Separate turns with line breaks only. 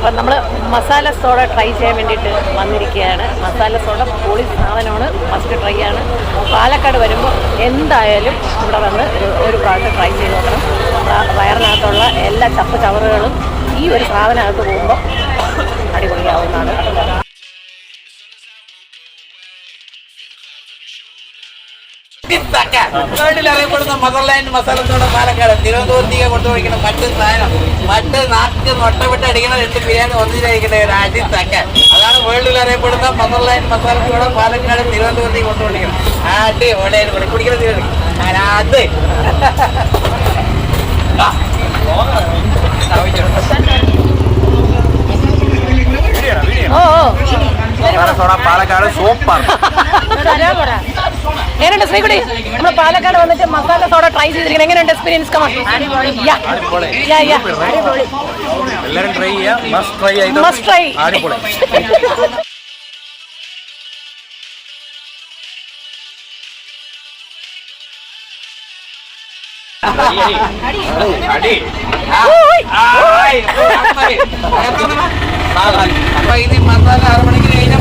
അപ്പം നമ്മൾ masala soda try ചെയ്യാൻ വേണ്ടിയിട്ട് വന്നിരിക്കുകയാണ്. മസാല സോഡ പൊളി സാധനമാണ്, മസ്റ്റ് ട്രൈ ആണ്. പാലക്കാട് വരുമ്പോൾ എന്തായാലും ഇവിടെ വന്ന് ഒരു പ്രാവശ്യം ട്രൈ ചെയ്ത് നോക്കണം. വയറിനകത്തുള്ള എല്ലാ ചപ്പ് ചവറുകളും ഈ ഒരു സാധനകത്ത് പോകുമ്പോൾ അടിപൊളിയാവുന്നതാണ്.
അറിയപ്പെടുന്ന മദർലാൻഡ് മസാല സോഡ പാലക്കാട് തിരുവനന്തപുരത്തേക്ക് കൊണ്ടുപോയിക്കണം. മറ്റ് സാധനം മറ്റ് നാക്ക് നൊട്ടവിട്ട് അടിക്കണം. 2 ബിരിയാണി ഒന്നിച്ചിരിക്കട്ടെ ഒരു അടി തക്ക. അതാണ് വേൾഡിൽ അറിയപ്പെടുന്ന മദർലാൻഡ് മസാല സോഡ പാലക്കാട് തിരുവനന്തപുരത്തേക്ക് കൊണ്ടുപോയിക്കണം. അടി ഓടേന് കുടിക്കണം അത് പാലക്കാട് സൂപ്പർ.
എങ്ങനെയുണ്ട് ശ്രീകുടി? നമ്മൾ പാലക്കാട് വന്നിട്ട് മസാല സോഡ ട്രൈ ചെയ്തിരിക്കുന്നത് എങ്ങനെയുണ്ട് എക്സ്പീരിയൻസ്?
എല്ലാവരും ട്രൈ ചെയ്യാം.
Must try.
അപ്പൊ ഇത് മസാല 6 മണിക്ക് കഴിഞ്ഞാൽ